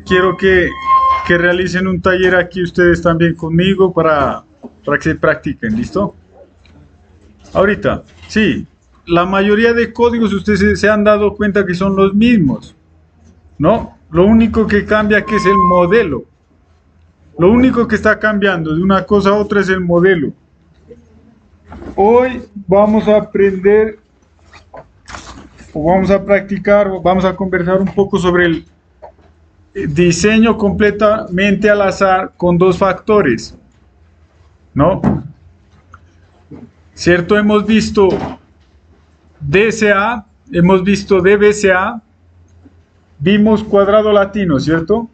quiero que realicen un taller aquí ustedes también conmigo para que se practiquen, ¿listo? Ahorita, sí, la mayoría de códigos ustedes se han dado cuenta que son los mismos, ¿no? Lo único que cambia que es el modelo. Lo único que está cambiando de una cosa a otra es el modelo. Hoy vamos a aprender, o vamos a practicar, o vamos a conversar un poco sobre el diseño completamente al azar con dos factores, ¿no? ¿Cierto? Hemos visto DCA, hemos visto DBCA, vimos cuadrado latino, ¿cierto?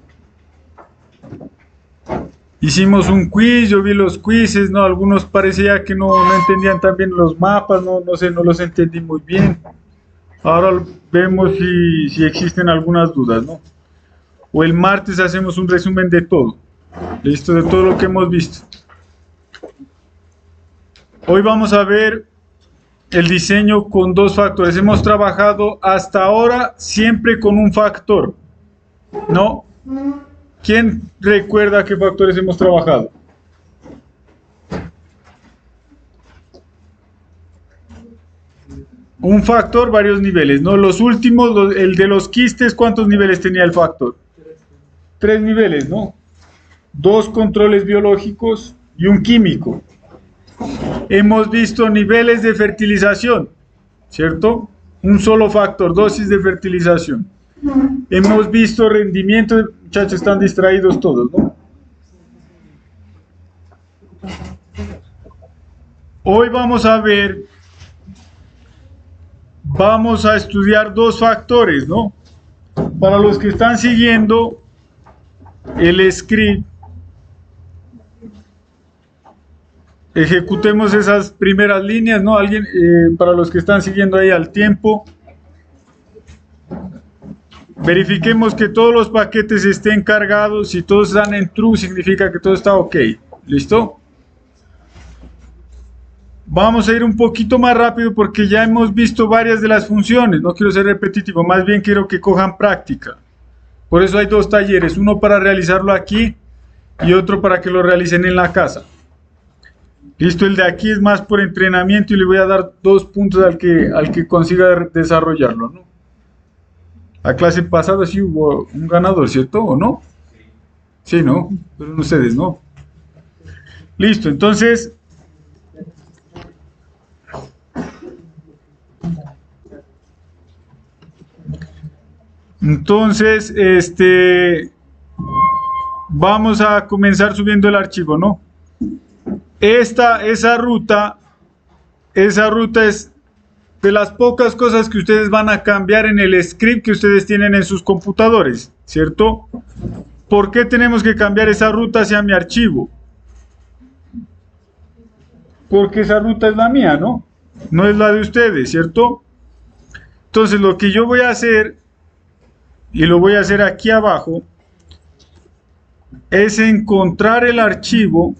Hicimos un quiz, yo vi los quizzes, ¿no? Algunos parecía que no entendían tan bien los mapas, no sé, no los entendí muy bien. Ahora vemos si existen algunas dudas, ¿no? O el martes hacemos un resumen de todo, listo, de todo lo que hemos visto. Hoy vamos a ver el diseño con dos factores. Hemos trabajado hasta ahora siempre con un factor, ¿no? ¿Quién recuerda qué factores hemos trabajado? Un factor, varios niveles, ¿no? Los últimos, el de los quistes, ¿cuántos niveles tenía el factor? 3 niveles, ¿no? 2 controles biológicos y un químico. Hemos visto niveles de fertilización, ¿cierto? Un solo factor, dosis de fertilización. Hemos visto rendimiento, muchachos, están distraídos todos, ¿no? Hoy vamos a estudiar dos factores, ¿no? Para los que están siguiendo el script, ejecutemos esas primeras líneas, ¿no? Alguien, para los que están siguiendo ahí al tiempo, verifiquemos que todos los paquetes estén cargados. Si todos están en true, significa que todo está ok. ¿Listo? Vamos a ir un poquito más rápido porque ya hemos visto varias de las funciones. No quiero ser repetitivo, más bien quiero que cojan práctica. Por eso hay dos talleres, uno para realizarlo aquí y otro para que lo realicen en la casa. Listo, el de aquí es más por entrenamiento y le voy a dar 2 puntos al que consiga desarrollarlo, ¿no? La clase pasada sí hubo un ganador, ¿cierto? ¿O no? Sí, ¿no? Pero ustedes no. Listo, entonces vamos a comenzar subiendo el archivo, ¿no? Esa ruta es de las pocas cosas que ustedes van a cambiar en el script que ustedes tienen en sus computadores, ¿cierto? ¿Por qué tenemos que cambiar esa ruta hacia mi archivo? Porque esa ruta es la mía, ¿no? No es la de ustedes, ¿cierto? Entonces lo que yo voy a hacer, y lo voy a hacer aquí abajo, es encontrar el archivo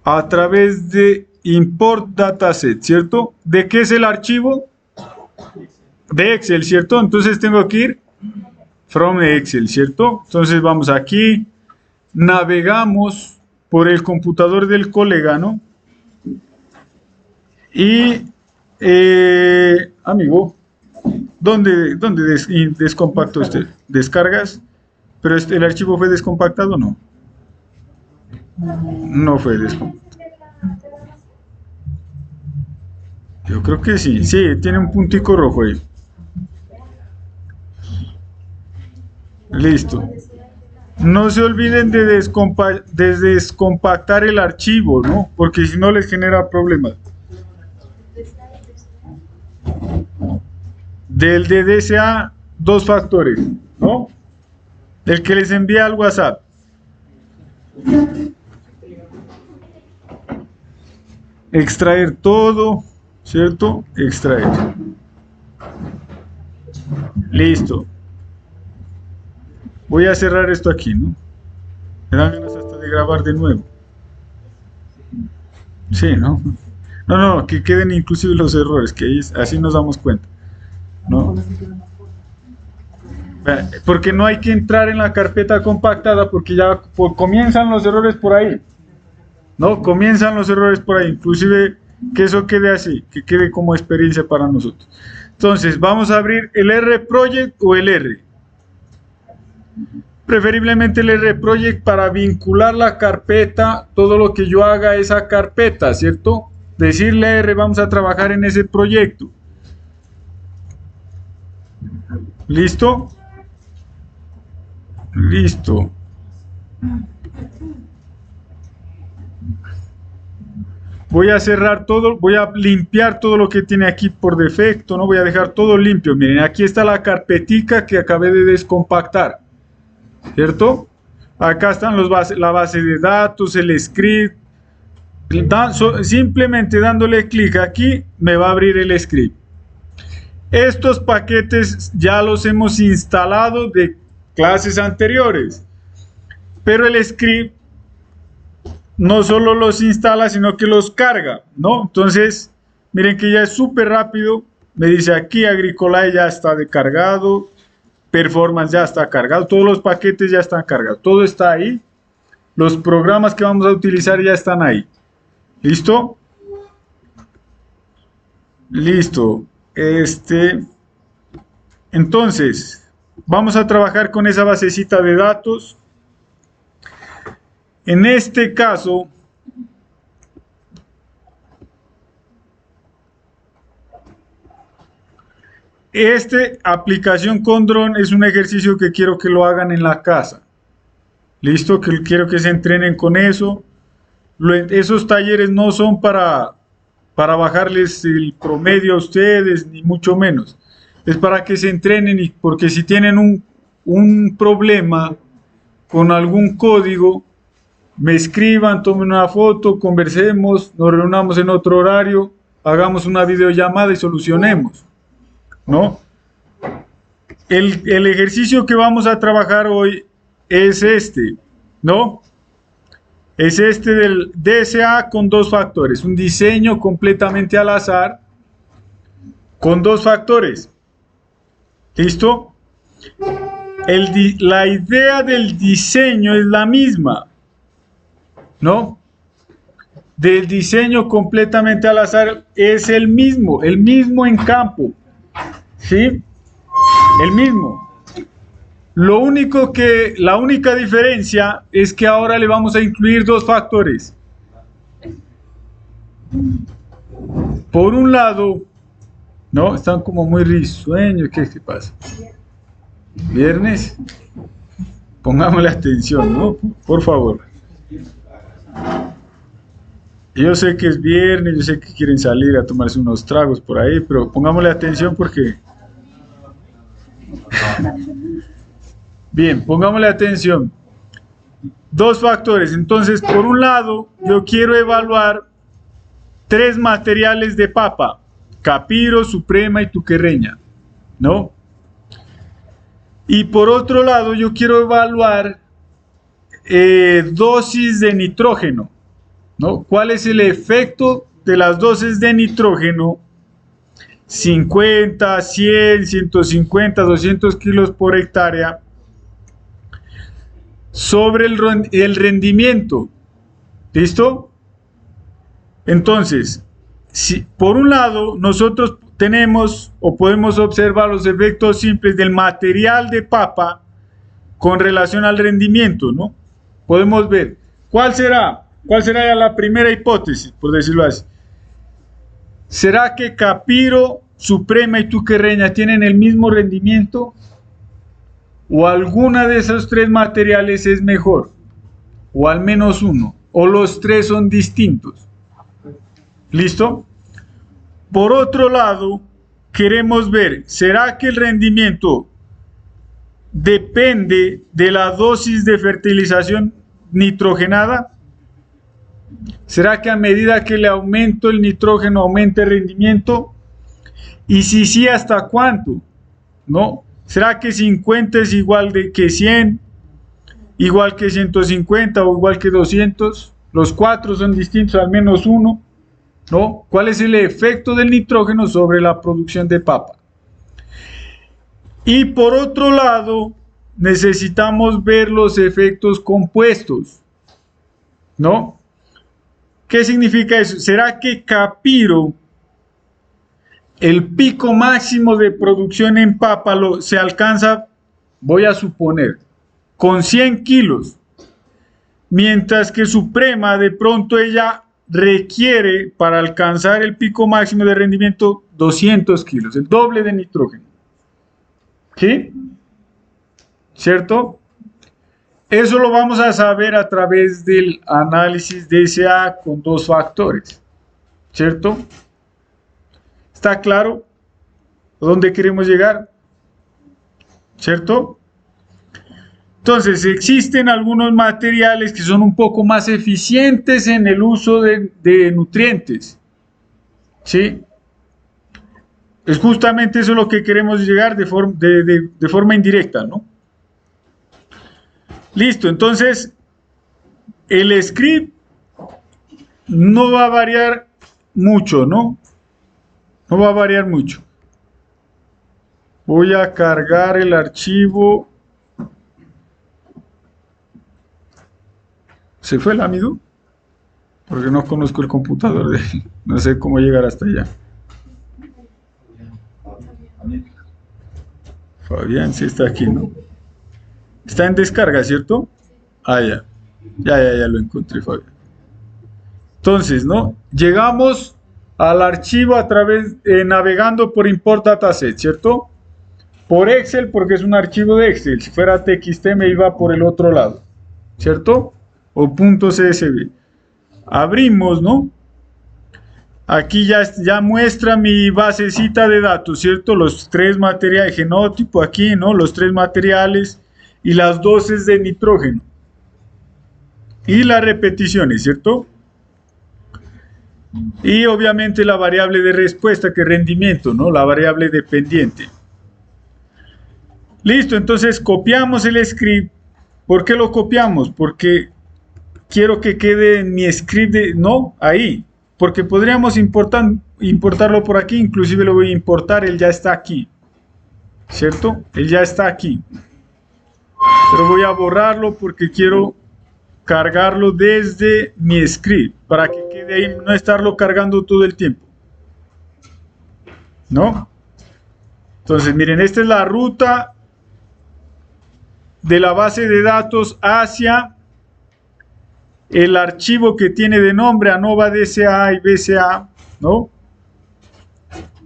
a través de import dataset, ¿cierto? ¿De qué es el archivo? De Excel, ¿cierto? Entonces tengo que ir from Excel, ¿cierto? Entonces vamos aquí, navegamos por el computador del colega, ¿no? Y, amigo, ¿dónde descompactó usted? ¿Descargas? ¿Pero el archivo fue descompactado o no? No fue descompactado. Yo creo que sí, tiene un puntico rojo ahí. Listo. No se olviden de descompactar el archivo, ¿no? Porque si no les genera problemas. Del DDCA, 2 factores, ¿no? El que les envía al WhatsApp. Extraer todo, ¿cierto? Extraer. Listo. Voy a cerrar esto aquí, ¿no? Me dan ganas hasta de grabar de nuevo. Sí, ¿no? No, que queden inclusive los errores, que ahí así nos damos cuenta, ¿no? Porque no hay que entrar en la carpeta compactada porque ya comienzan los errores por ahí. No, comienzan los errores por ahí. Inclusive que eso quede así, que quede como experiencia para nosotros. Entonces, vamos a abrir el R-Project o el R. Preferiblemente el R-Project para vincular la carpeta, todo lo que yo haga a esa carpeta, ¿cierto? Decirle a R, vamos a trabajar en ese proyecto. ¿Listo? Listo. Voy a cerrar todo, voy a limpiar todo lo que tiene aquí por defecto, no voy a dejar todo limpio. Miren, aquí está la carpetica que acabé de descompactar, ¿cierto? Acá están la base de datos, el script. Simplemente dándole clic aquí me va a abrir el script. Estos paquetes ya los hemos instalado de clases anteriores, pero el script no solo los instala, sino que los carga, ¿no? Entonces, miren que ya es súper rápido. Me dice aquí, Agricolae ya está descargado, Performance ya está cargado, todos los paquetes ya están cargados, todo está ahí. Los programas que vamos a utilizar ya están ahí. ¿Listo? Listo. Entonces, vamos a trabajar con esa basecita de datos. En este caso, esta aplicación con dron es un ejercicio que quiero que lo hagan en la casa. ¿Listo? Que quiero que se entrenen con eso. Esos talleres no son para bajarles el promedio a ustedes, ni mucho menos. Es para que se entrenen, porque si tienen un problema con algún código, me escriban, tomen una foto, conversemos, nos reunamos en otro horario, hagamos una videollamada y solucionemos, ¿no? El ejercicio que vamos a trabajar hoy es este, ¿no? Es este del DSA con dos factores, un diseño completamente al azar con dos factores. ¿Listo? La idea del diseño es la misma, ¿no? Del diseño completamente al azar es el mismo en campo, ¿sí? El mismo. La única diferencia es que ahora le vamos a incluir dos factores. Por un lado, ¿no? Están como muy risueños, ¿qué pasa? ¿Viernes? Pongámosle atención, ¿no? Por favor. Yo sé que es viernes, yo sé que quieren salir a tomarse unos tragos por ahí, pero pongámosle atención porque... Bien, pongámosle atención. Dos factores. Entonces, por un lado, yo quiero evaluar 3 materiales de papa: Capiro, Suprema y Tuquerreña, ¿no? Y por otro lado, yo quiero evaluar dosis de nitrógeno, ¿no? ¿Cuál es el efecto de las dosis de nitrógeno? 50, 100, 150, 200 kilos por hectárea sobre el rendimiento. ¿Listo? Entonces, si por un lado nosotros tenemos o podemos observar los efectos simples del material de papa con relación al rendimiento, ¿no? Podemos ver cuál será ya la primera hipótesis, por decirlo así. ¿Será que Capiro, Suprema y Tuquerreña tienen el mismo rendimiento? ¿O alguna de esos 3 materiales es mejor? ¿O al menos uno? ¿O los 3 son distintos? ¿Listo? Por otro lado, queremos ver, ¿será que el rendimiento depende de la dosis de fertilización nitrogenada? ¿Será que a medida que le aumento el nitrógeno aumenta el rendimiento? Y si sí, ¿hasta cuánto? ¿No? ¿Será que 50 es igual que 100? ¿Igual que 150 o igual que 200? Los 4 son distintos, al menos uno, ¿no? ¿Cuál es el efecto del nitrógeno sobre la producción de papa? Y por otro lado, necesitamos ver los efectos compuestos, ¿no? ¿Qué significa eso? ¿Será que Capiro, el pico máximo de producción en Pápalo, se alcanza, voy a suponer, con 100 kilos? Mientras que Suprema, de pronto ella requiere para alcanzar el pico máximo de rendimiento 200 kilos, el doble de nitrógeno. ¿Sí? ¿Cierto? Eso lo vamos a saber a través del análisis de SA con dos factores. ¿Cierto? ¿Está claro a dónde queremos llegar? ¿Cierto? Entonces, existen algunos materiales que son un poco más eficientes en el uso de nutrientes. ¿Sí? Es justamente eso lo que queremos llegar de forma indirecta, ¿no? Listo, entonces, el script no va a variar mucho, ¿no? No va a variar mucho. Voy a cargar el archivo. ¿Se fue el amigo? Porque no conozco el computador de él. No sé cómo llegar hasta allá. Fabián sí está aquí, ¿no? Está en descarga, ¿cierto? Ah, ya. Ya lo encontré, Fabián. Entonces, ¿no? Llegamos al archivo a través, navegando por import dataset, ¿cierto? Por Excel, porque es un archivo de Excel. Si fuera TXT me iba por el otro lado, ¿cierto? O .csv. Abrimos, ¿no? Aquí ya muestra mi basecita de datos, ¿cierto? Los tres materiales, genotipo aquí, ¿no? Los tres materiales y las dosis de nitrógeno. Y las repeticiones, ¿cierto? Y obviamente la variable de respuesta, que es rendimiento, ¿no? La variable dependiente. Listo, entonces copiamos el script. ¿Por qué lo copiamos? Porque quiero que quede en mi script, no, ahí. Porque podríamos importarlo por aquí, inclusive lo voy a importar, él ya está aquí. ¿Cierto? Él ya está aquí. Pero voy a borrarlo porque quiero cargarlo desde mi script, para que quede ahí, no estarlo cargando todo el tiempo. ¿No? Entonces, miren, esta es la ruta de la base de datos hacia el archivo que tiene de nombre ANOVA DSA y BCA, ¿no?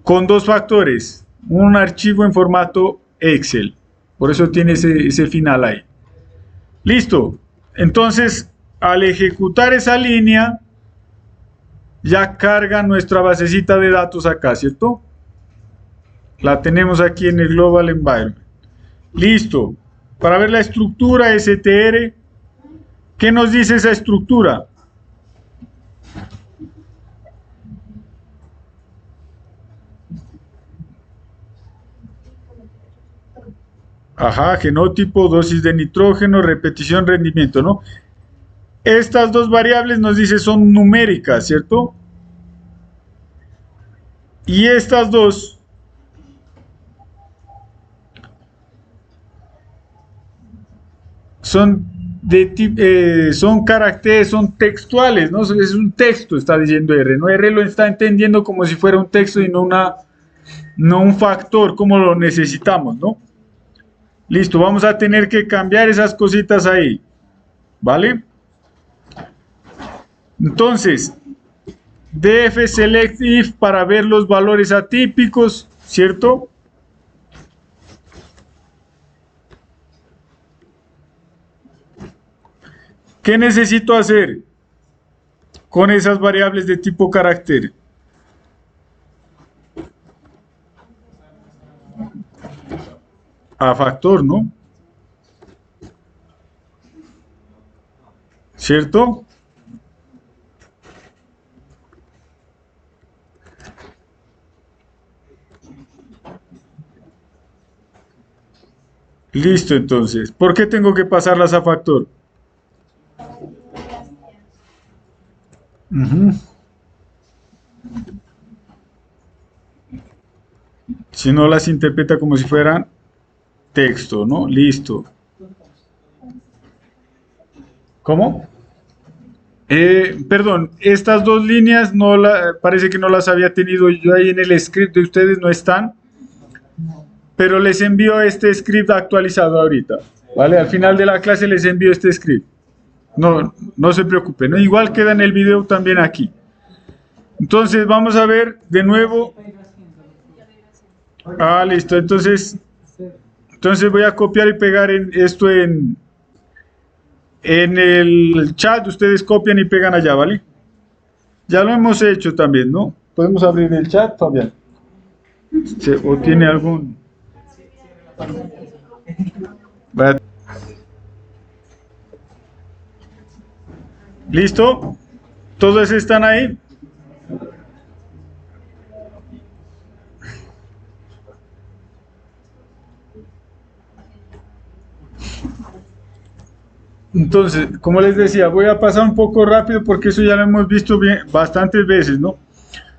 Con dos factores, un archivo en formato Excel, por eso tiene ese final ahí. Listo, entonces al ejecutar esa línea ya carga nuestra basecita de datos acá, ¿cierto? La tenemos aquí en el Global Environment. Listo, para ver la estructura STR, ¿qué nos dice esa estructura? Ajá, genotipo, dosis de nitrógeno, repetición, rendimiento, ¿no? Estas dos variables nos dice son numéricas, ¿cierto? Y estas dos son son caracteres, son textuales, ¿no? Es un texto, está diciendo R, ¿no? R lo está entendiendo como si fuera un texto y no un factor como lo necesitamos, ¿no? Listo, vamos a tener que cambiar esas cositas ahí, ¿vale? Entonces, df select if para ver los valores atípicos, ¿cierto? ¿Qué necesito hacer con esas variables de tipo carácter? A factor, ¿no? ¿Cierto? Listo, entonces. ¿Por qué tengo que pasarlas a factor? Si no las interpreta como si fueran texto, ¿no? Listo. ¿Cómo? Perdón, estas dos líneas parece que no las había tenido yo ahí en el script de ustedes, no están, pero les envío este script actualizado ahorita, ¿vale? Al final de la clase les envío este script. No se preocupen, ¿no? Igual queda en el video también aquí. Entonces vamos a ver de nuevo. Listo, entonces voy a copiar y pegar esto en el chat. Ustedes copian y pegan allá, ¿vale? Ya lo hemos hecho también, ¿no? Podemos abrir el chat, Fabián. ¿O tiene algún? ¿Listo? ¿Todos están ahí? Entonces, como les decía, voy a pasar un poco rápido porque eso ya lo hemos visto bastantes veces, ¿no?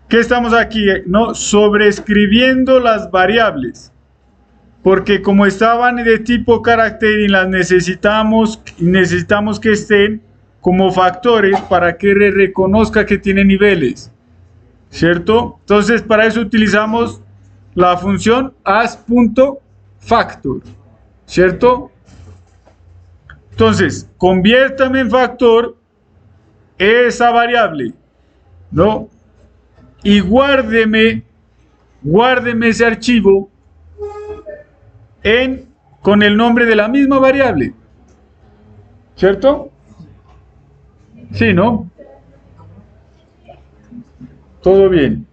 ¿Qué estamos aquí? ¿No? Sobreescribiendo las variables. Porque como estaban de tipo carácter y las necesitamos que estén como factores para que reconozca que tiene niveles, ¿cierto? Entonces, para eso utilizamos la función as.factor, ¿cierto? Entonces, conviértame en factor esa variable, ¿no? Y guárdeme ese archivo con el nombre de la misma variable, ¿cierto? Sí, ¿no? Todo bien.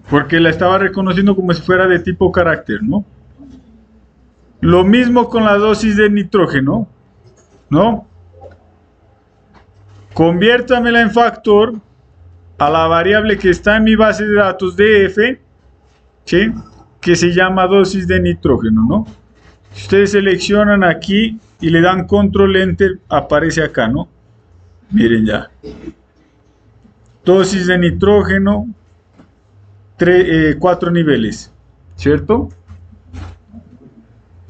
Porque la estaba reconociendo como si fuera de tipo carácter, ¿no? Lo mismo con la dosis de nitrógeno, ¿no? Conviértamela en factor a la variable que está en mi base de datos df, ¿sí? Que se llama dosis de nitrógeno, ¿no? Si ustedes seleccionan aquí y le dan control enter, aparece acá, ¿no? Miren ya. Dosis de nitrógeno, 4 niveles, ¿cierto?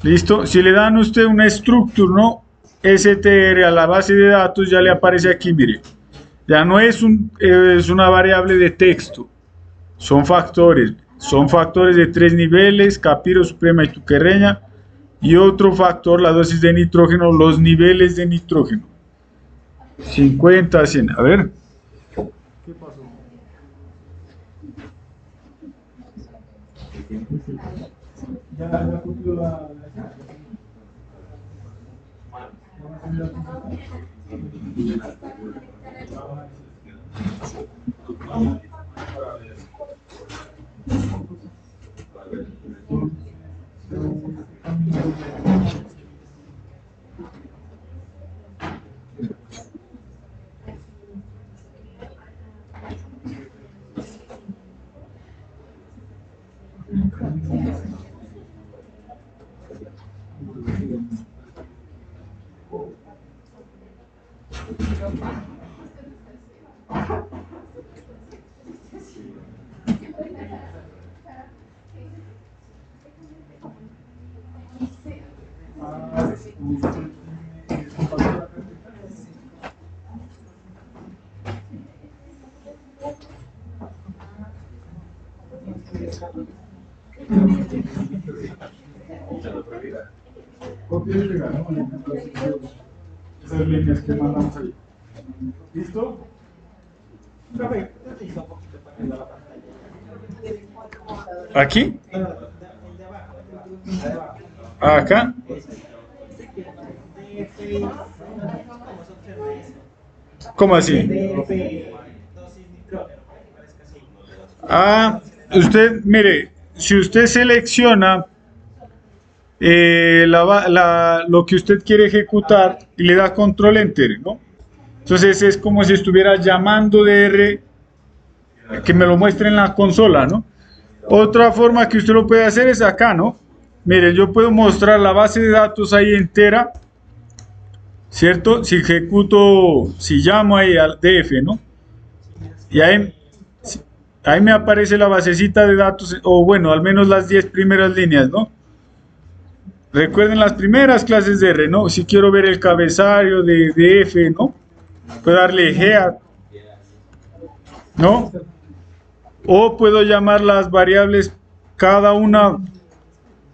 ¿Listo? Si le dan usted una structure, ¿no? str a la base de datos, ya le aparece aquí, mire. Ya no es una variable de texto, son factores de 3 niveles, Capiro, Suprema y Tuquerreña, y otro factor, la dosis de nitrógeno, los niveles de nitrógeno. 50, 100, a ver. ¿Qué pasó? Ya copió la... Esas líneas que mandamos ahí. ¿Listo? ¿Aquí? ¿Acá? ¿Cómo así? Usted, mire, si usted selecciona lo que usted quiere ejecutar y le da control enter, ¿no? Entonces es como si estuviera llamando DR que me lo muestre en la consola, ¿no? Otra forma que usted lo puede hacer es acá, ¿no? mire, yo puedo mostrar la base de datos ahí entera, ¿cierto? Si ejecuto, si llamo ahí al DF, ¿no? Y ahí me aparece la basecita de datos, o bueno, al menos las 10 primeras líneas, ¿no? Recuerden las primeras clases de R, ¿no? Si quiero ver el cabezario de F, ¿no? Puedo darle G, ¿no? O puedo llamar las variables, cada una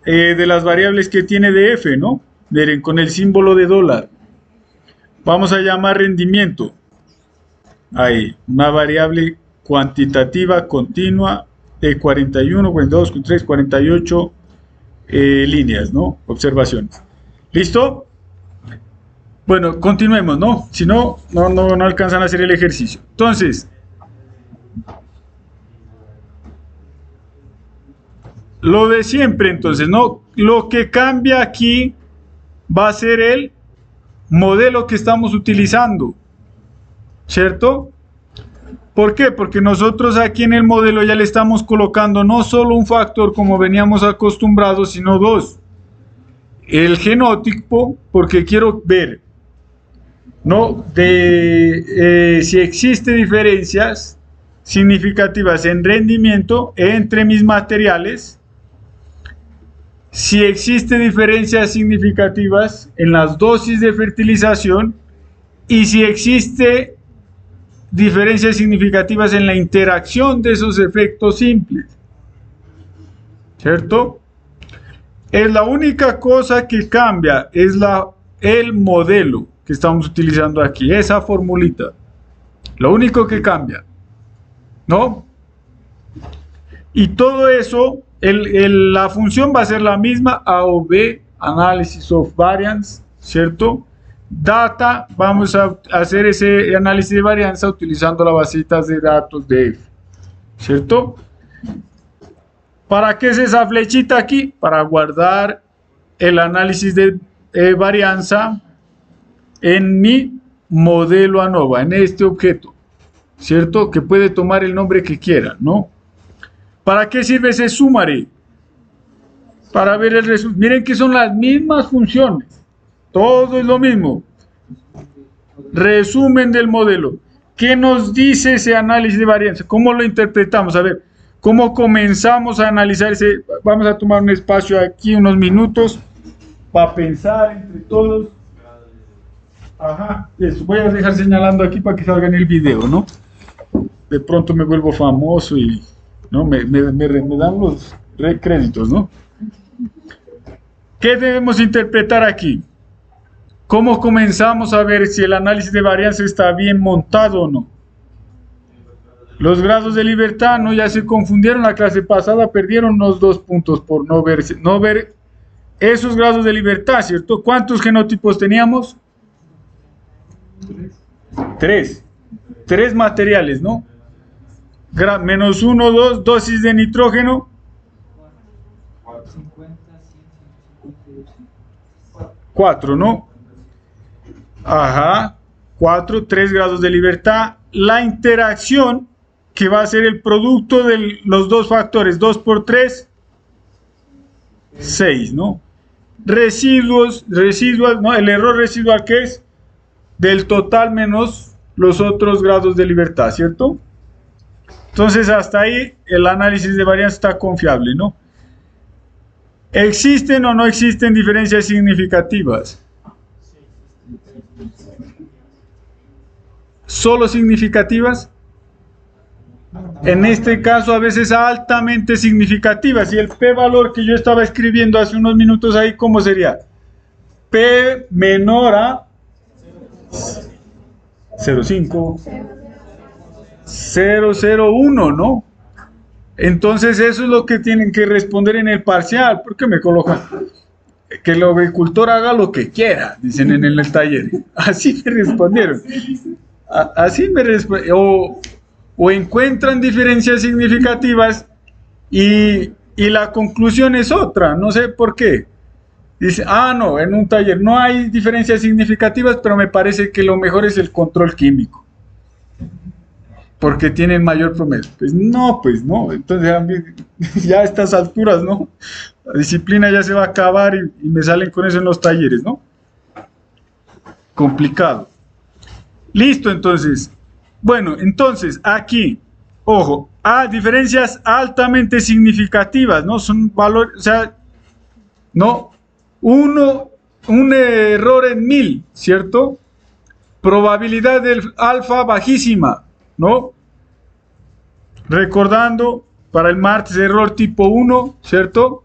de las variables que tiene de F, ¿no? Miren, con el símbolo de dólar. Vamos a llamar rendimiento. Ahí, una variable cuantitativa continua de 41, 42, 43, 48 líneas, ¿no? Observaciones. ¿Listo? Bueno, continuemos, ¿no? Si no, no alcanzan a hacer el ejercicio. Entonces, lo de siempre, entonces, ¿no? Lo que cambia aquí va a ser el modelo que estamos utilizando, ¿cierto? ¿Por qué? Porque nosotros aquí en el modelo ya le estamos colocando no solo un factor como veníamos acostumbrados, sino dos. El genotipo, porque quiero ver, ¿no? Si existe diferencias significativas en rendimiento entre mis materiales, si existe diferencias significativas en las dosis de fertilización y si existe diferencias significativas en la interacción de esos efectos simples, ¿cierto? Es la única cosa que cambia, es el modelo que estamos utilizando aquí, esa formulita, lo único que cambia, ¿no? Y todo eso, la función va a ser la misma, A o B, Analysis of Variance, ¿cierto? Data, vamos a hacer ese análisis de varianza utilizando las basitas de datos de F, ¿cierto? ¿Para qué es esa flechita aquí? Para guardar el análisis de varianza en mi modelo ANOVA, en este objeto, ¿cierto? Que puede tomar el nombre que quiera, ¿no? ¿Para qué sirve ese summary? Para ver el resultado. Miren que son las mismas funciones. Todo es lo mismo. Resumen del modelo. ¿Qué nos dice ese análisis de varianza? ¿Cómo lo interpretamos? A ver, ¿cómo comenzamos a analizar ese? Vamos a tomar un espacio aquí, unos minutos, para pensar entre todos. Ajá, eso. Voy a dejar señalando aquí para que salga en el video, ¿no? De pronto me vuelvo famoso y ¿no? me dan los créditos, ¿no? ¿Qué debemos interpretar aquí? ¿Cómo comenzamos a ver si el análisis de varianza está bien montado o no? Los grados de libertad, ¿no? Ya se confundieron la clase pasada, perdieron unos 2 puntos por no ver esos grados de libertad, ¿cierto? ¿Cuántos genotipos teníamos? 3 materiales, ¿no? Menos 1, 2, dosis de nitrógeno. 4, ¿no? Ajá, 4, 3 grados de libertad. La interacción, que va a ser el producto de los dos factores, 2 por 3, 6, ¿no? Residuos, ¿no? El error residual, que es del total menos los otros grados de libertad, ¿cierto? Entonces, hasta ahí el análisis de varianza está confiable, ¿no? ¿Existen o no existen diferencias significativas? ¿Solo significativas? En este caso, a veces altamente significativas. Y el p-valor que yo estaba escribiendo hace unos minutos ahí, ¿cómo sería? P menor a 0,5, 0,01, ¿no? Entonces eso es lo que tienen que responder en el parcial. ¿Por qué me colocan? Que el agricultor haga lo que quiera, dicen en el taller. Así me respondieron. Así me respondieron. O encuentran diferencias significativas y la conclusión es otra. No sé por qué. Dice, no, en un taller no hay diferencias significativas, pero me parece que lo mejor es el control químico, porque tienen mayor promedio. Pues no, entonces ya a estas alturas, ¿no? La disciplina ya se va a acabar y me salen con eso en los talleres, ¿no? Complicado. Listo, entonces. Bueno, entonces, aquí, ojo, diferencias altamente significativas, ¿no? Son valores, o sea, no, un error en 1000, ¿cierto? Probabilidad del alfa bajísima, ¿no? Recordando, para el martes, error tipo 1, ¿cierto?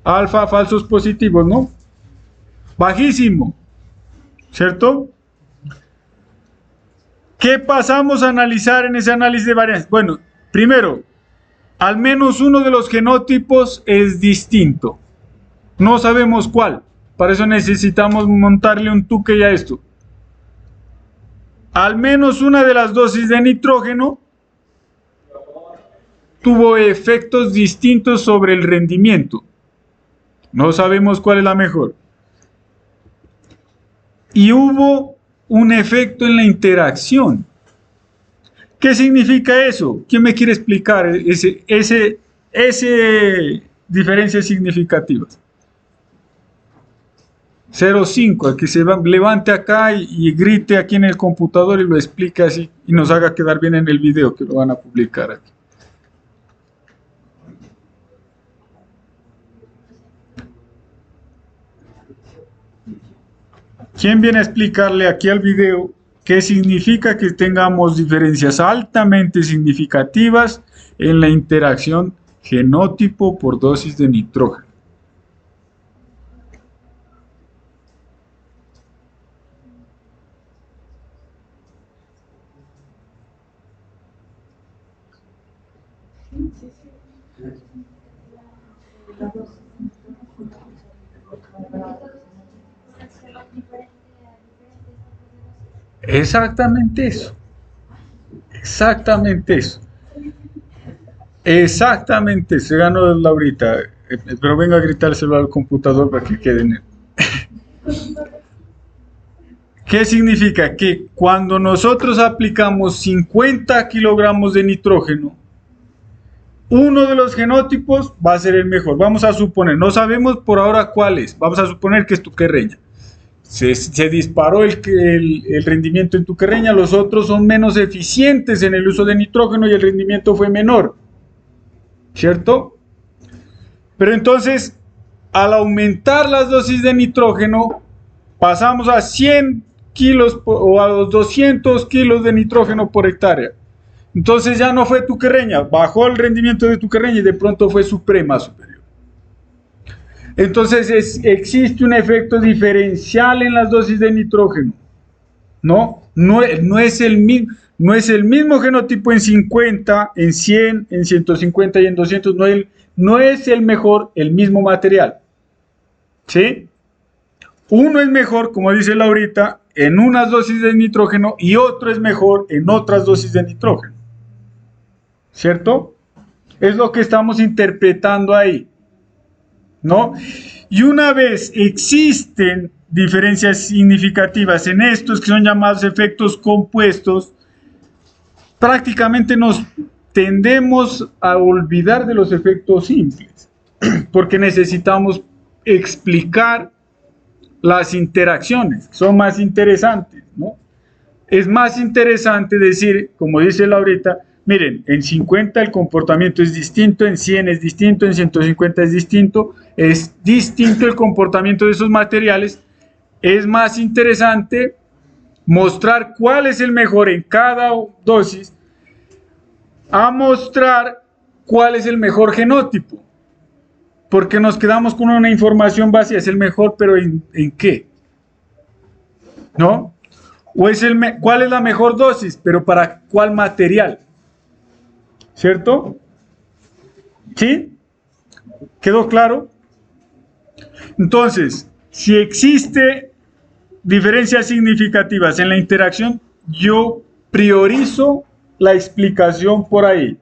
Alfa, falsos positivos, ¿no? Bajísimo, ¿cierto? ¿Qué pasamos a analizar en ese análisis de varianzas? Bueno, primero, al menos uno de los genotipos es distinto. No sabemos cuál. Para eso necesitamos montarle un tuque a esto. Al menos una de las dosis de nitrógeno tuvo efectos distintos sobre el rendimiento. No sabemos cuál es la mejor. Y hubo un efecto en la interacción. ¿Qué significa eso? ¿Quién me quiere explicar ese diferencias significativas? 0,5, el que se levante acá y grite aquí en el computador y lo explique así y nos haga quedar bien en el video que lo van a publicar aquí. ¿Quién viene a explicarle aquí al video qué significa que tengamos diferencias altamente significativas en la interacción genótipo por dosis de nitrógeno? Exactamente eso. Exactamente eso. Exactamente, se ganó Laurita. Pero venga a gritárselo al computador para que quede en él. ¿Qué significa? Que cuando nosotros aplicamos 50 kilogramos de nitrógeno, uno de los genotipos va a ser el mejor. Vamos a suponer, no sabemos por ahora cuál es. Vamos a suponer que es tuquerreña. Se disparó el rendimiento en tuquerreña, los otros son menos eficientes en el uso de nitrógeno y el rendimiento fue menor. ¿Cierto? Pero entonces, al aumentar las dosis de nitrógeno, pasamos a 100 kilos o a los 200 kilos de nitrógeno por hectárea. Entonces ya no fue tuquerreña, bajó el rendimiento de tuquerreña y de pronto fue suprema superior. Entonces existe un efecto diferencial en las dosis de nitrógeno. No es el mismo genotipo en 50, en 100, en 150 y en 200. No es el mejor, el mismo material. ¿Sí? Uno es mejor, como dice Laurita, en unas dosis de nitrógeno y otro es mejor en otras dosis de nitrógeno. ¿Cierto? Es lo que estamos interpretando ahí, ¿no? Y una vez existen diferencias significativas en estos que son llamados efectos compuestos, prácticamente nos tendemos a olvidar de los efectos simples, porque necesitamos explicar las interacciones, son más interesantes, ¿no? Es más interesante decir, como dice Laurita, miren, en 50 el comportamiento es distinto, en 100 es distinto, en 150 es distinto el comportamiento de esos materiales. Es más interesante mostrar cuál es el mejor en cada dosis a mostrar cuál es el mejor genotipo, porque nos quedamos con una información vacía, es el mejor, pero ¿en qué? ¿No? O ¿cuál es la mejor dosis? Pero ¿para cuál material? ¿Cierto? ¿Sí? ¿Quedó claro? Entonces, si existe diferencias significativas en la interacción, yo priorizo la explicación por ahí.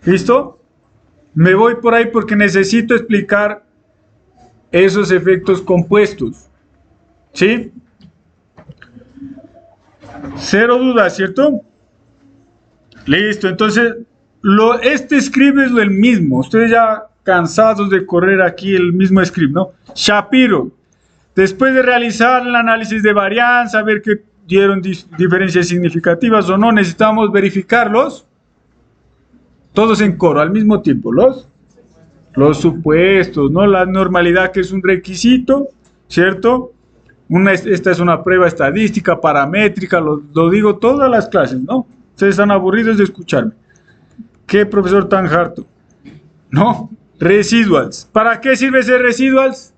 ¿Listo? Me voy por ahí porque necesito explicar esos efectos compuestos. ¿Sí? Cero dudas, ¿cierto? Listo, entonces, este escribe es el mismo. Ustedes ya cansados de correr aquí el mismo script, ¿no? Shapiro, después de realizar el análisis de varianza, ver que dieron diferencias significativas o no, necesitamos verificarlos, todos en coro, al mismo tiempo, los supuestos, ¿no? La normalidad, que es un requisito, ¿cierto? Esta es una prueba estadística, paramétrica, lo digo todas las clases, ¿no? Ustedes están aburridos de escucharme. ¿Qué profesor tan harto? ¿No? Residuals. ¿Para qué sirve ese residuals?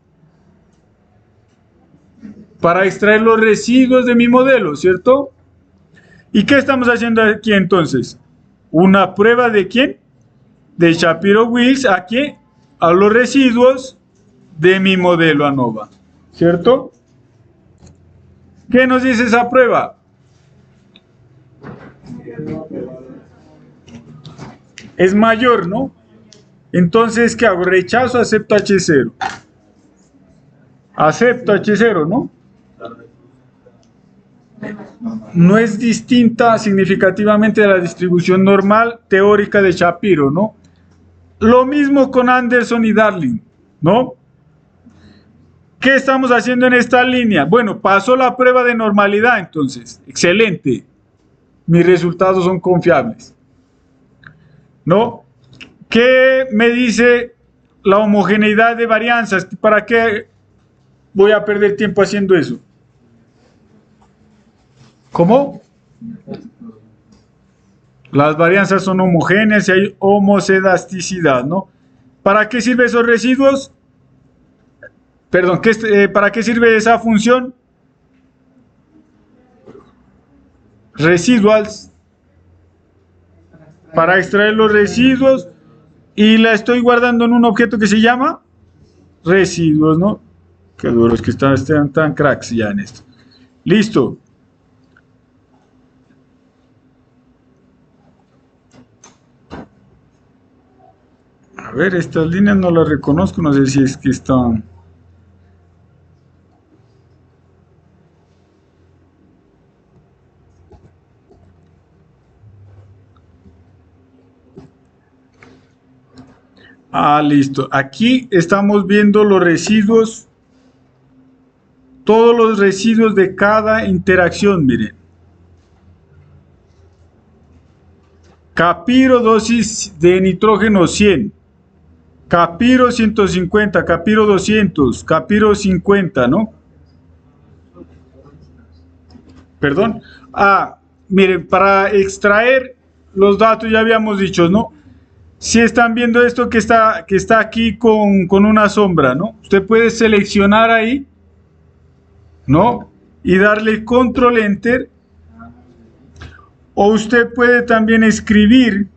Para extraer los residuos de mi modelo, ¿cierto? ¿Y qué estamos haciendo aquí entonces? Una prueba de ¿quién? De Shapiro-Wills, ¿a qué? A los residuos de mi modelo ANOVA, ¿cierto? ¿Qué nos dice esa prueba? Es mayor, ¿no? Entonces, ¿qué hago? Rechazo, acepto H0. Acepto H0, ¿no? No es distinta significativamente de la distribución normal teórica de Shapiro, ¿no? Lo mismo con Anderson y Darling, ¿no? ¿Qué estamos haciendo en esta línea? Bueno, pasó la prueba de normalidad, entonces. Excelente. Mis resultados son confiables, ¿no? ¿Qué me dice la homogeneidad de varianzas? ¿Para qué voy a perder tiempo haciendo eso? ¿Cómo? Las varianzas son homogéneas y hay homocedasticidad, ¿no? ¿Para qué sirven esos residuos? Perdón, ¿para qué sirve esa función? Residuals. Para extraer los residuos, y la estoy guardando en un objeto que se llama residuos, ¿no? Qué duros que están tan cracks ya en esto. Listo. A ver, estas líneas no las reconozco, no sé si es que están... Ah, listo. Aquí estamos viendo los residuos, todos los residuos de cada interacción, miren. Capiro, dosis de nitrógeno 100. Capiro 150, Capiro 200, Capiro 50, ¿no? Perdón. Ah, miren, para extraer los datos ya habíamos dicho, ¿no? Si están viendo esto que está aquí con una sombra, ¿no? Usted puede seleccionar ahí, ¿no? Y darle control enter. O usted puede también escribir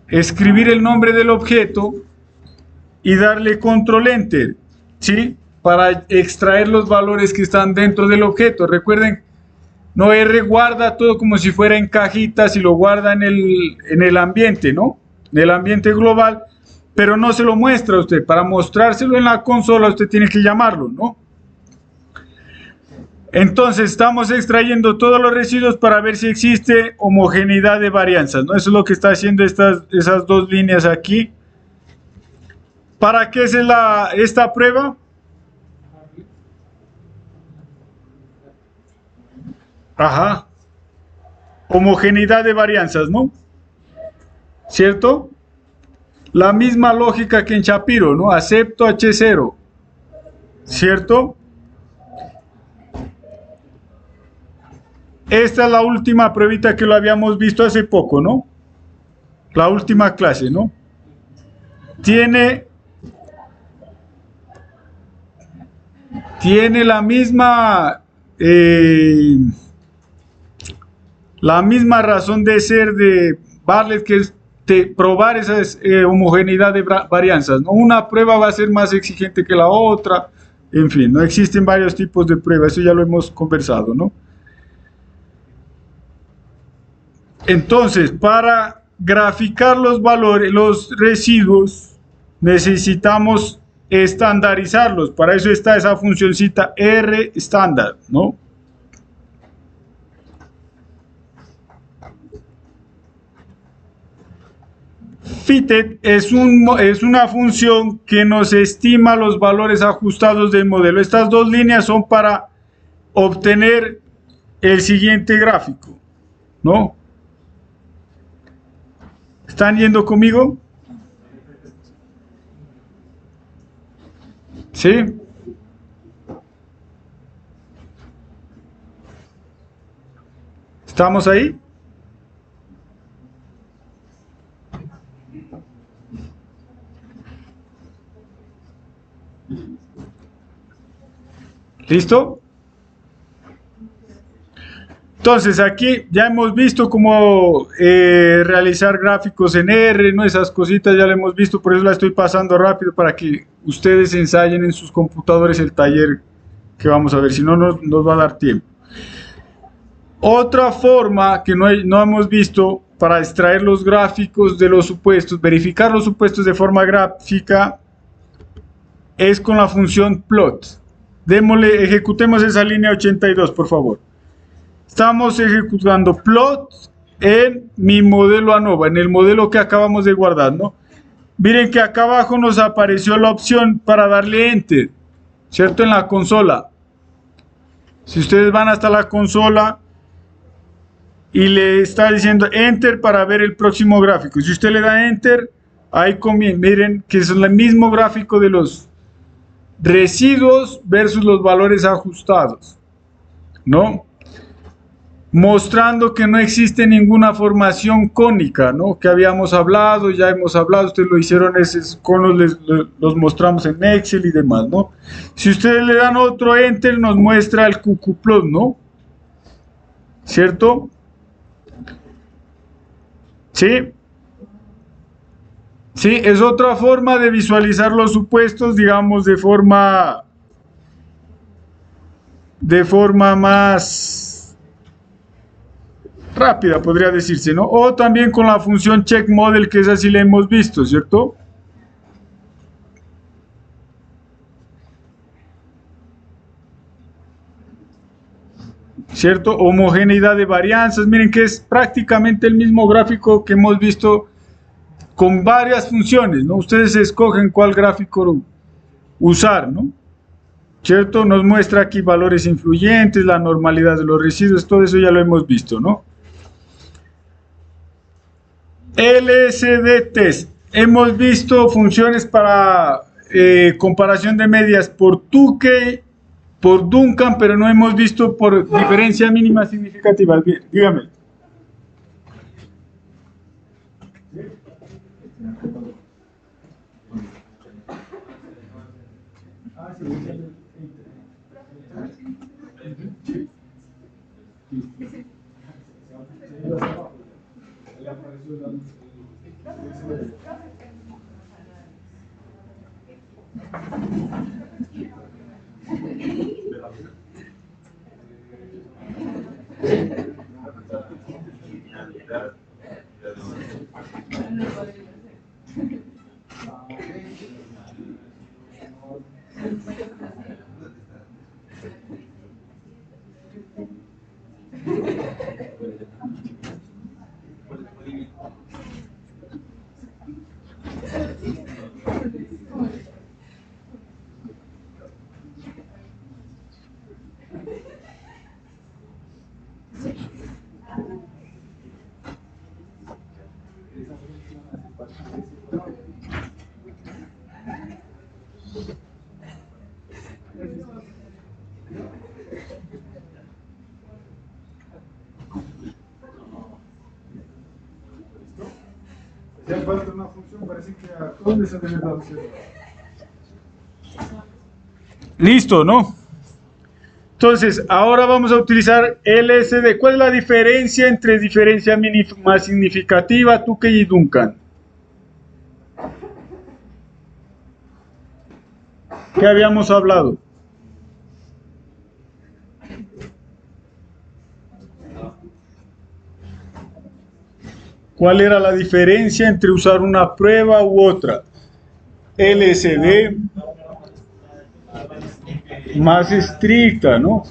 el nombre del objeto y darle control enter, ¿sí? Para extraer los valores que están dentro del objeto. Recuerden, no R guarda todo como si fuera en cajitas y lo guarda en el ambiente, ¿no? En el ambiente global, pero no se lo muestra a usted. Para mostrárselo en la consola usted tiene que llamarlo, ¿no? Entonces estamos extrayendo todos los residuos para ver si existe homogeneidad de varianzas, ¿no? Eso es lo que está haciendo esas dos líneas aquí. ¿Para qué es esta prueba? Ajá. Homogeneidad de varianzas, ¿no? ¿Cierto? La misma lógica que en Shapiro, ¿no? Acepto H0, ¿cierto? Esta es la última pruebita que lo habíamos visto hace poco, ¿no? La última clase, ¿no? Tiene la misma razón de ser de Bartlett, que es probar esa homogeneidad de varianzas, ¿no? Una prueba va a ser más exigente que la otra, en fin, no existen varios tipos de pruebas, eso ya lo hemos conversado, ¿no? Entonces, para graficar los valores, los residuos, necesitamos estandarizarlos. Para eso está esa funcioncita R estándar, ¿no? Fitted es una función que nos estima los valores ajustados del modelo. Estas dos líneas son para obtener el siguiente gráfico, ¿no? ¿Están yendo conmigo? ¿Sí? ¿Estamos ahí? ¿Listo? Entonces aquí ya hemos visto cómo realizar gráficos en R, ¿no? Esas cositas ya lo hemos visto, por eso la estoy pasando rápido para que ustedes ensayen en sus computadores el taller que vamos a ver, si no nos va a dar tiempo. Otra forma que no hemos visto para extraer los gráficos de los supuestos, verificar los supuestos de forma gráfica, es con la función plot. Ejecutemos esa línea 82, por favor. Estamos ejecutando plot en mi modelo ANOVA, en el modelo que acabamos de guardar, ¿no? Miren que acá abajo nos apareció la opción para darle Enter, ¿cierto? En la consola. Si ustedes van hasta la consola y le está diciendo Enter para ver el próximo gráfico. Si usted le da Enter, ahí miren que es el mismo gráfico de los residuos versus los valores ajustados, ¿no? Mostrando que no existe ninguna formación cónica, ¿no? Que habíamos hablado, ya hemos hablado, ustedes lo hicieron, esos conos los mostramos en Excel y demás, ¿no? Si ustedes le dan otro Enter, nos muestra el QQplot, ¿no? ¿Cierto? ¿Sí? Sí, es otra forma de visualizar los supuestos, digamos, de forma más rápida, podría decirse, ¿no? O también con la función checkModel, que es así la hemos visto, ¿cierto? ¿Cierto? Homogeneidad de varianzas, miren que es prácticamente el mismo gráfico que hemos visto con varias funciones, ¿no? Ustedes escogen cuál gráfico usar, ¿no? ¿Cierto? Nos muestra aquí valores influyentes, la normalidad de los residuos, todo eso ya lo hemos visto, ¿no? LSD test. Hemos visto funciones para comparación de medias por Tukey, por Duncan, pero no hemos visto por diferencia mínima significativa. Bien, dígame. Ya falta una función, parece que a todos les ha de verdad. Listo, ¿no? Entonces, ahora vamos a utilizar LSD. ¿Cuál es la diferencia entre diferencia mínima significativa, Tukey y Duncan? ¿Qué habíamos hablado? ¿Cuál era la diferencia entre usar una prueba u otra? LSD más estricta, ¿no?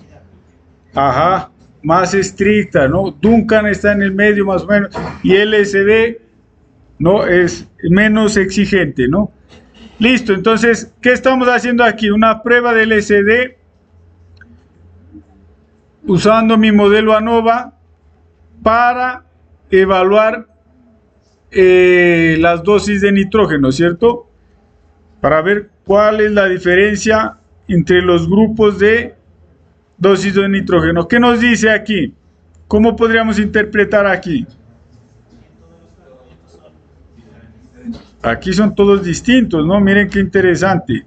Ajá, más estricta, ¿no? Duncan está en el medio más o menos y LSD ¿no? Es menos exigente, ¿no? Listo, entonces, ¿qué estamos haciendo aquí? Una prueba del LSD usando mi modelo ANOVA para evaluar las dosis de nitrógeno, ¿cierto? Para ver cuál es la diferencia entre los grupos de dosis de nitrógeno. ¿Qué nos dice aquí? ¿Cómo podríamos interpretar aquí? Aquí son todos distintos, ¿no? Miren qué interesante.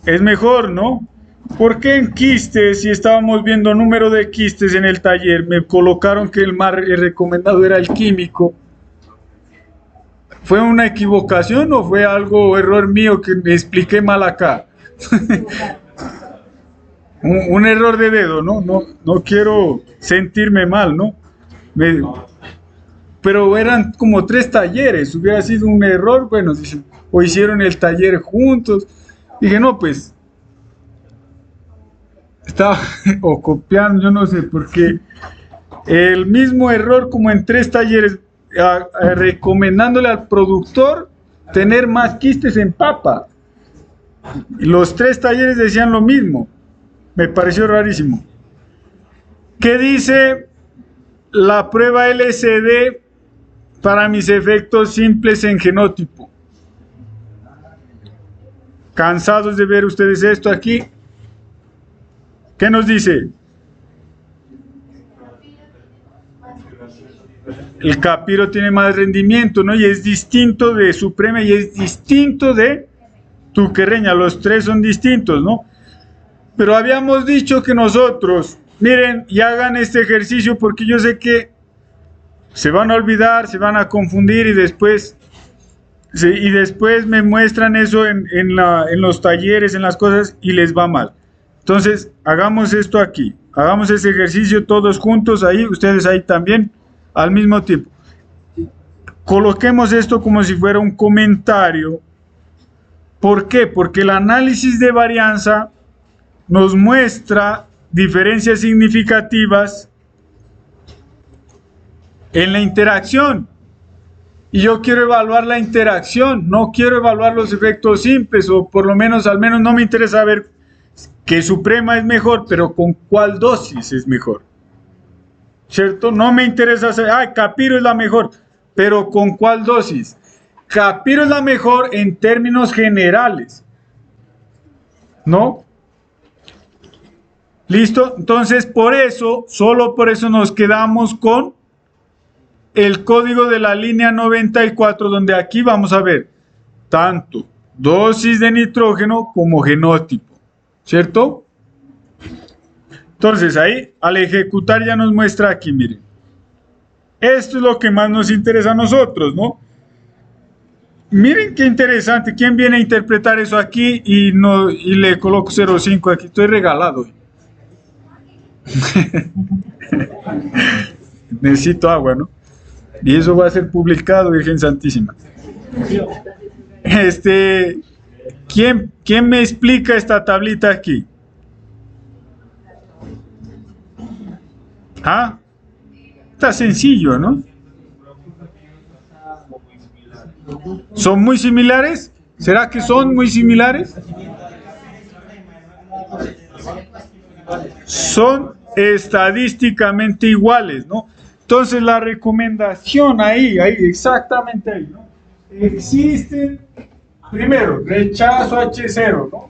Es mejor, ¿no? ¿Por qué en quistes, si estábamos viendo número de quistes en el taller, me colocaron que el más recomendado era el químico? ¿Fue una equivocación o fue algo, error mío que me expliqué mal acá? un error de dedo, ¿no? No quiero sentirme mal, ¿no? Pero eran como 3 talleres, hubiera sido un error, bueno, o hicieron el taller juntos. Dije, no, pues, estaba o copiando, yo no sé, porque el mismo error como en 3 talleres, recomendándole al productor tener más quistes en papa. Los 3 talleres decían lo mismo, me pareció rarísimo. ¿Qué dice la prueba LSD para mis efectos simples en genotipo? ¿Cansados de ver ustedes esto aquí? ¿Qué nos dice? El capiro tiene más rendimiento, ¿no? Y es distinto de suprema y es distinto de tuquerreña. Los 3 son distintos, ¿no? Pero habíamos dicho que nosotros, miren, y hagan este ejercicio porque yo sé que se van a olvidar, se van a confundir y después me muestran eso en los talleres, en las cosas y les va mal. Entonces, hagamos esto aquí, hagamos ese ejercicio todos juntos ahí, ustedes ahí también, al mismo tiempo. Coloquemos esto como si fuera un comentario. ¿Por qué? Porque el análisis de varianza nos muestra diferencias significativas en la interacción. Y yo quiero evaluar la interacción, no quiero evaluar los efectos simples, o por lo menos, al menos no me interesa ver que suprema es mejor, pero con cuál dosis es mejor. ¿Cierto? No me interesa saber, capiro es la mejor, pero con cuál dosis. Capiro es la mejor en términos generales, ¿no? ¿Listo? Entonces, por eso, solo por eso nos quedamos con el código de la línea 94, donde aquí vamos a ver tanto dosis de nitrógeno como genótipo, ¿cierto? Entonces, ahí, al ejecutar ya nos muestra aquí, miren. Esto es lo que más nos interesa a nosotros, ¿no? Miren qué interesante. ¿Quién viene a interpretar eso aquí y le coloco 0,5 aquí? Estoy regalado. Necesito agua, ¿no? Y eso va a ser publicado, Virgen Santísima. ¿Quién me explica esta tablita aquí? Está sencillo, ¿no? ¿Son muy similares? ¿Será que son muy similares? Son estadísticamente iguales, ¿no? Entonces la recomendación ahí, exactamente ahí, ¿no? Existen, primero, rechazo H0, ¿no?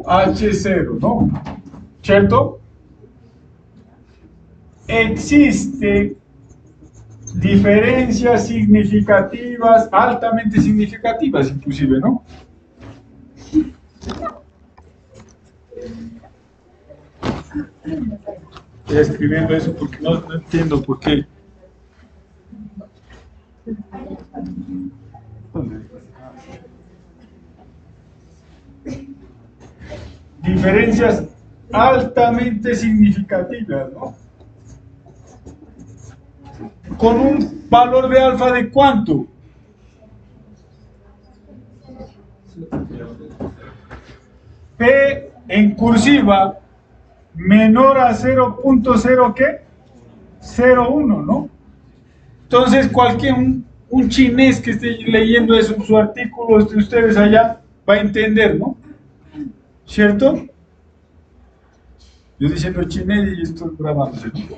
H0, ¿no? ¿Cierto? Existe diferencias significativas, altamente significativas inclusive, ¿no? Estoy escribiendo eso porque no entiendo por qué. Diferencias altamente significativas, ¿no? Con un valor de alfa de ¿cuánto? P en cursiva menor a 0.0 ¿qué? 0,1, ¿no? Entonces, un chinés que esté leyendo eso en su artículo de ustedes allá va a entender, ¿no? ¿Cierto? Yo diciendo chinés y estoy grabándose, ¿no?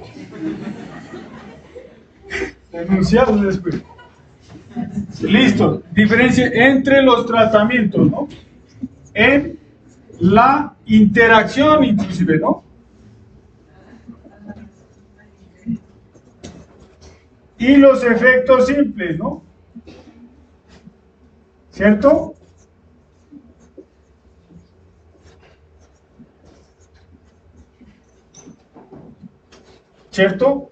Denunciado después. Listo. Diferencia entre los tratamientos, ¿no? En la interacción, inclusive, ¿no? Y los efectos simples, ¿no? ¿Cierto? ¿Cierto?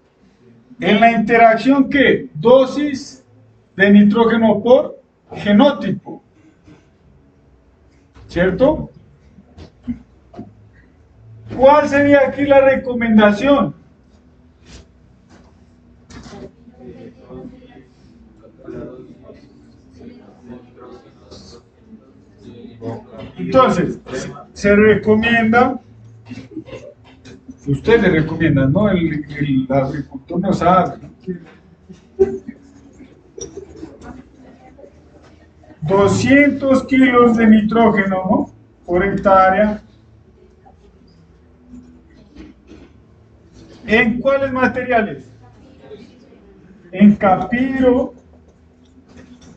En la interacción, ¿qué? Dosis de nitrógeno por genótipo. ¿Cierto? ¿Cuál sería aquí la recomendación? Entonces, se recomienda, ustedes recomiendan, ¿no? El agricultor no sabe, ¿no? 200 kilos de nitrógeno, ¿no? Por hectárea. ¿En cuáles materiales? En Capiro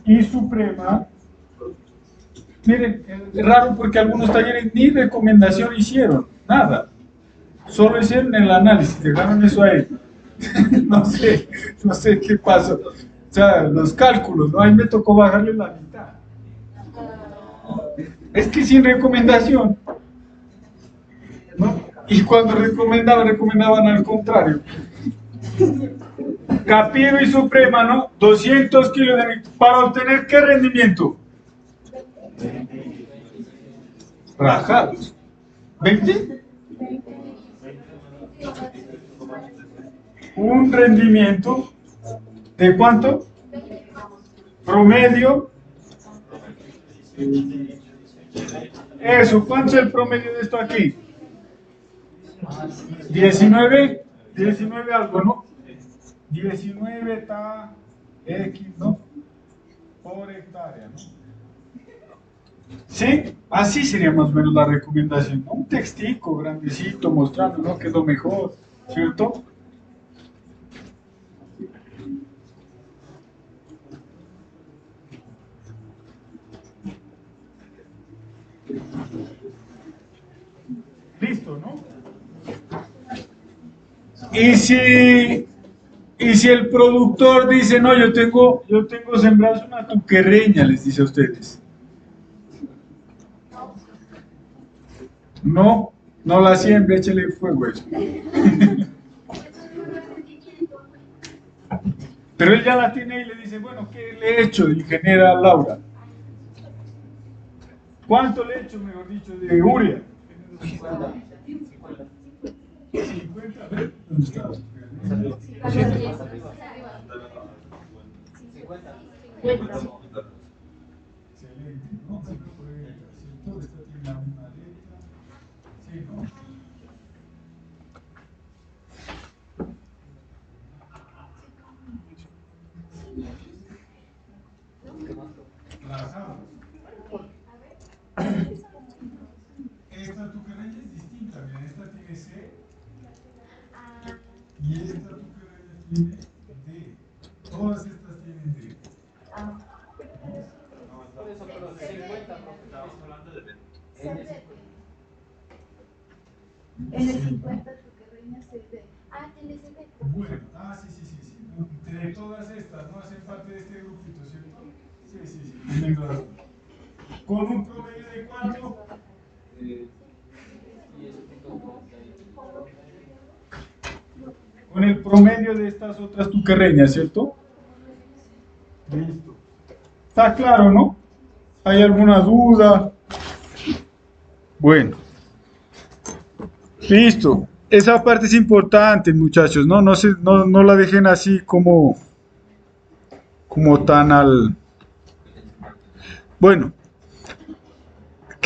y Suprema. Miren, es raro porque algunos talleres ni recomendación hicieron, nada. Solo hicieron el análisis, dejaron eso ahí. No sé qué pasó. O sea, los cálculos, ¿no? Ahí me tocó bajarle la mitad. Es que sin recomendación, ¿no? Y cuando recomendaban al contrario. Capiro y Suprema, ¿no? 200 kilos de... ¿Para obtener qué rendimiento? Rajados. ¿20? Un rendimiento ¿de cuánto? Promedio. Eso, ¿cuánto es el promedio de esto aquí? 19 algo, ¿no? 19 está X, ¿no? Por hectárea, ¿no? ¿Sí? Así sería más o menos la recomendación, ¿no? Un textico grandecito mostrando, ¿no? Que es lo mejor, ¿cierto? Listo, ¿no? Y si el productor dice, no, yo tengo sembrados una tuquerreña, les dice a ustedes. No, no la siembre, échele fuego a eso. Pero él ya la tiene y le dice, bueno, ¿qué le he hecho, ingeniera Laura? ¿Cuánto le he hecho, mejor dicho, de urea? 50. ¿Dónde está? 50. Excelente, ¿no? Todo esto tiene una letra. Sí, ¿no? Trabajamos. Esta tuquerreña es distinta, mira, esta tiene C y esta tuquerreña tiene D. Todas estas tienen D. Pero 50, porque estábamos hablando de D. En el 50 tuquerreña se ve. Tiene ese D. Bueno, sí. De todas estas, ¿no? Hacen parte de este grupito, ¿cierto? Sí. Tienen razón. ¿Con un promedio de cuánto? Con el promedio de estas otras tuquerreñas, ¿cierto? Listo. ¿Está claro, no? ¿Hay alguna duda? Bueno. Listo. Esa parte es importante, muchachos, ¿no? No la dejen así como tan al... Bueno.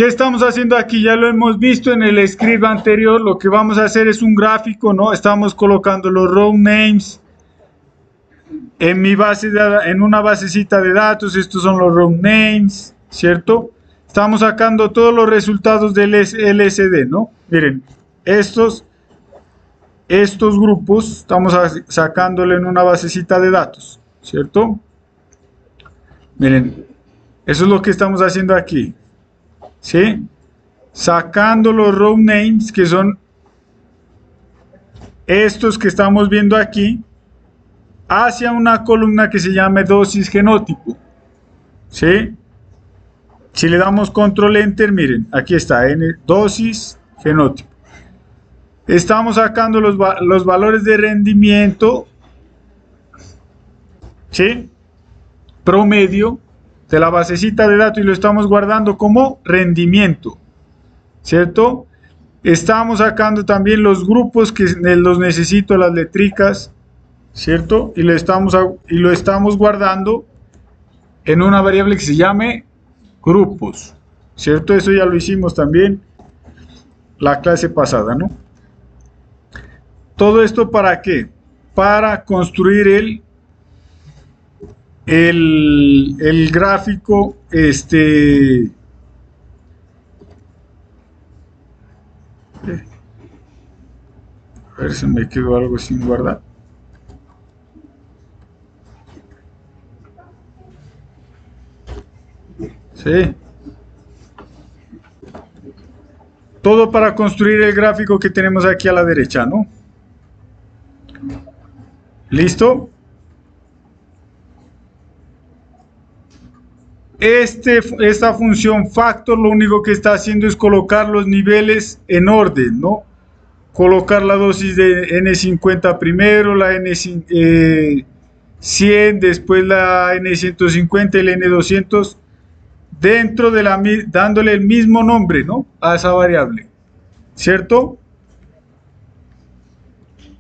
¿Qué estamos haciendo aquí? Ya lo hemos visto en el script anterior. Lo que vamos a hacer es un gráfico, ¿no? Estamos colocando los row names en mi base en una basecita de datos. Estos son los row names, ¿cierto? Estamos sacando todos los resultados del LSD, ¿no? Miren, estos grupos estamos sacándole en una basecita de datos, ¿cierto? Miren, eso es lo que estamos haciendo aquí, ¿sí? Sacando los row names, que son estos que estamos viendo aquí, hacia una columna que se llame dosis genótipo, ¿sí? Si le damos control enter, miren, aquí está, dosis genótipo. Estamos sacando los valores de rendimiento, ¿sí? Promedio de la basecita de datos y lo estamos guardando como rendimiento, ¿cierto? Estamos sacando también los grupos que los necesito, las letricas, ¿cierto? Y lo estamos guardando en una variable que se llame grupos, ¿cierto? Eso ya lo hicimos también la clase pasada, ¿no? ¿Todo esto para qué? Para construir el gráfico, a ver si me quedó algo sin guardar. Sí. Todo para construir el gráfico que tenemos aquí a la derecha, ¿no? ¿Listo? Esta función factor lo único que está haciendo es colocar los niveles en orden, ¿no? Colocar la dosis de N50 primero, la N100, después la N150 y la N200 dentro de dándole el mismo nombre, ¿no? A esa variable, ¿cierto?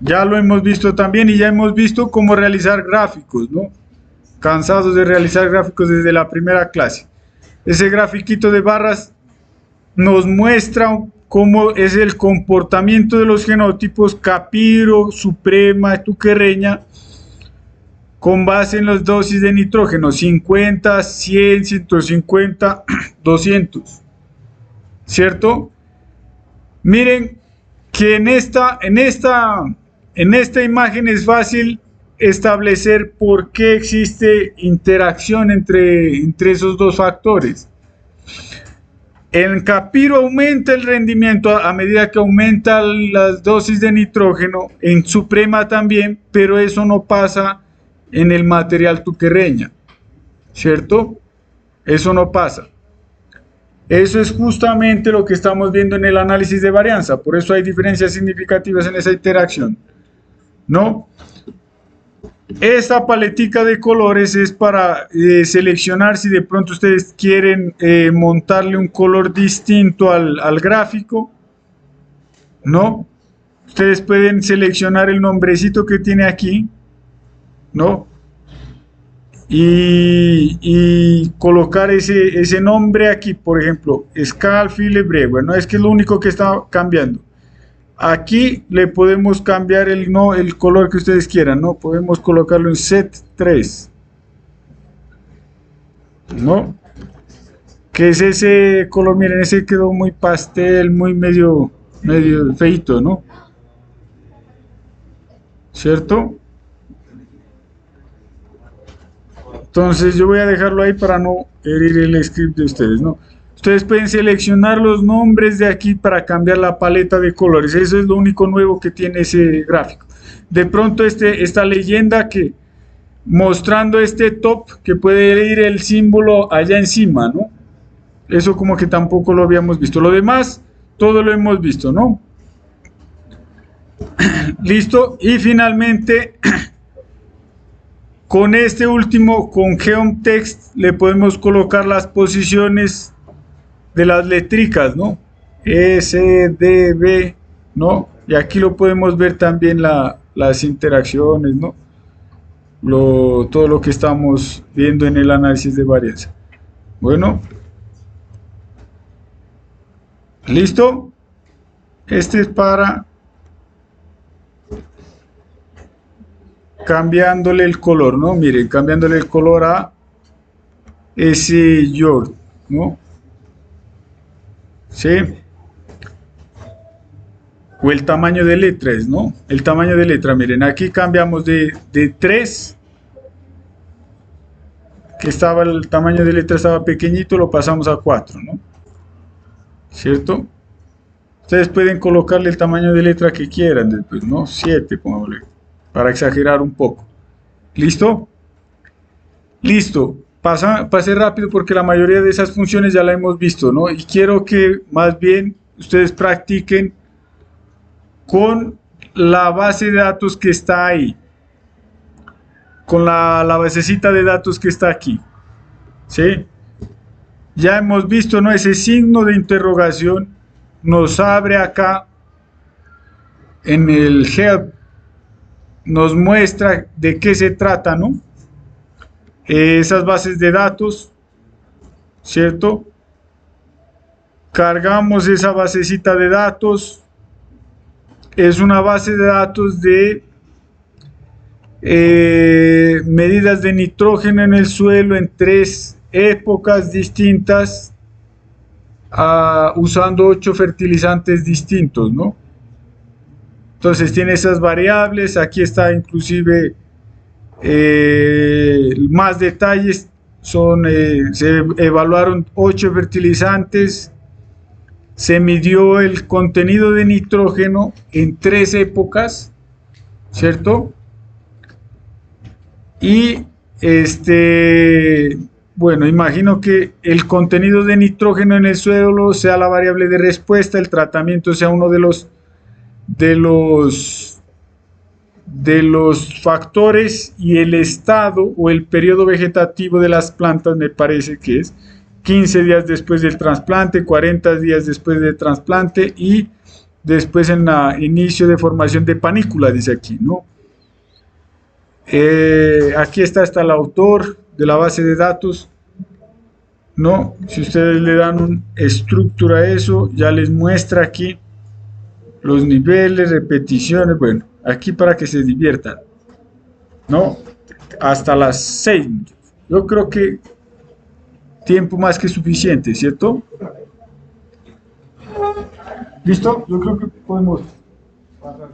Ya lo hemos visto también y ya hemos visto cómo realizar gráficos, ¿no? Cansados de realizar gráficos desde la primera clase. Ese grafiquito de barras nos muestra cómo es el comportamiento de los genotipos Capiro, Suprema, Tuquerreña, con base en las dosis de nitrógeno, 50, 100, 150, 200, ¿cierto? Miren que en esta imagen es fácil establecer por qué existe interacción entre esos dos factores. En Capiro aumenta el rendimiento a medida que aumentan las dosis de nitrógeno, en Suprema también, pero eso no pasa en el material Tuquerreña, ¿cierto? Eso no pasa. Eso es justamente lo que estamos viendo en el análisis de varianza, por eso hay diferencias significativas en esa interacción, ¿no? Esta paletica de colores es para seleccionar si de pronto ustedes quieren montarle un color distinto al gráfico, ¿no? Ustedes pueden seleccionar el nombrecito que tiene aquí, ¿no? Y colocar ese nombre aquí, por ejemplo, Scalfilebre. Bueno, es que es lo único que está cambiando. Aquí le podemos cambiar el color que ustedes quieran, ¿no? Podemos colocarlo en set 3, ¿no? Que es ese color, miren, ese quedó muy pastel, muy medio feito, ¿no? ¿Cierto? Entonces yo voy a dejarlo ahí para no herir el script de ustedes, ¿no? Ustedes pueden seleccionar los nombres de aquí para cambiar la paleta de colores. Eso es lo único nuevo que tiene ese gráfico. De pronto esta leyenda que mostrando este top que puede ir el símbolo allá encima, ¿no? Eso como que tampoco lo habíamos visto. Lo demás, todo lo hemos visto, ¿no? Listo. Y finalmente, con este último, con Geom Text, le podemos colocar las posiciones de las letricas, ¿no? S, D, B, ¿no? Y aquí lo podemos ver también las interacciones, ¿no? Todo lo que estamos viendo en el análisis de varianza. Bueno, ¿Listo? Este es para cambiándole el color, ¿no? Miren, cambiándole el color a ese York, ¿no? ¿Sí? O el tamaño de letras, ¿no? El tamaño de letra, miren, aquí cambiamos de 3, que estaba el tamaño de letra estaba pequeñito, lo pasamos a 4, ¿no? ¿Cierto? Ustedes pueden colocarle el tamaño de letra que quieran después, ¿no? 7, pongámosle, para exagerar un poco. ¿Listo? Listo. Pasé rápido porque la mayoría de esas funciones ya la hemos visto, ¿no? Y quiero que más bien ustedes practiquen con la base de datos que está ahí, con la basecita de datos que está aquí, ¿sí? Ya hemos visto, ¿no? Ese signo de interrogación nos abre acá en el help, nos muestra de qué se trata, ¿no? Esas bases de datos, ¿cierto? Cargamos esa basecita de datos, es una base de datos de medidas de nitrógeno en el suelo en 3 épocas distintas, usando 8 fertilizantes distintos, ¿no? Entonces tiene esas variables, aquí está inclusive más detalles, se evaluaron 8 fertilizantes, se midió el contenido de nitrógeno en 3 épocas, ¿cierto? Y bueno, imagino que el contenido de nitrógeno en el suelo sea la variable de respuesta, el tratamiento sea uno de los factores, y el estado o el periodo vegetativo de las plantas me parece que es 15 días después del trasplante, 40 días después del trasplante y después en el inicio de formación de panícula, dice aquí, ¿no? Aquí está el autor de la base de datos, ¿no? Si ustedes le dan una estructura a eso, ya les muestra aquí los niveles, repeticiones, bueno, aquí para que se diviertan, ¿no? Hasta las 6. Yo creo que tiempo más que suficiente, ¿cierto? ¿Listo? Yo creo que podemos pasar.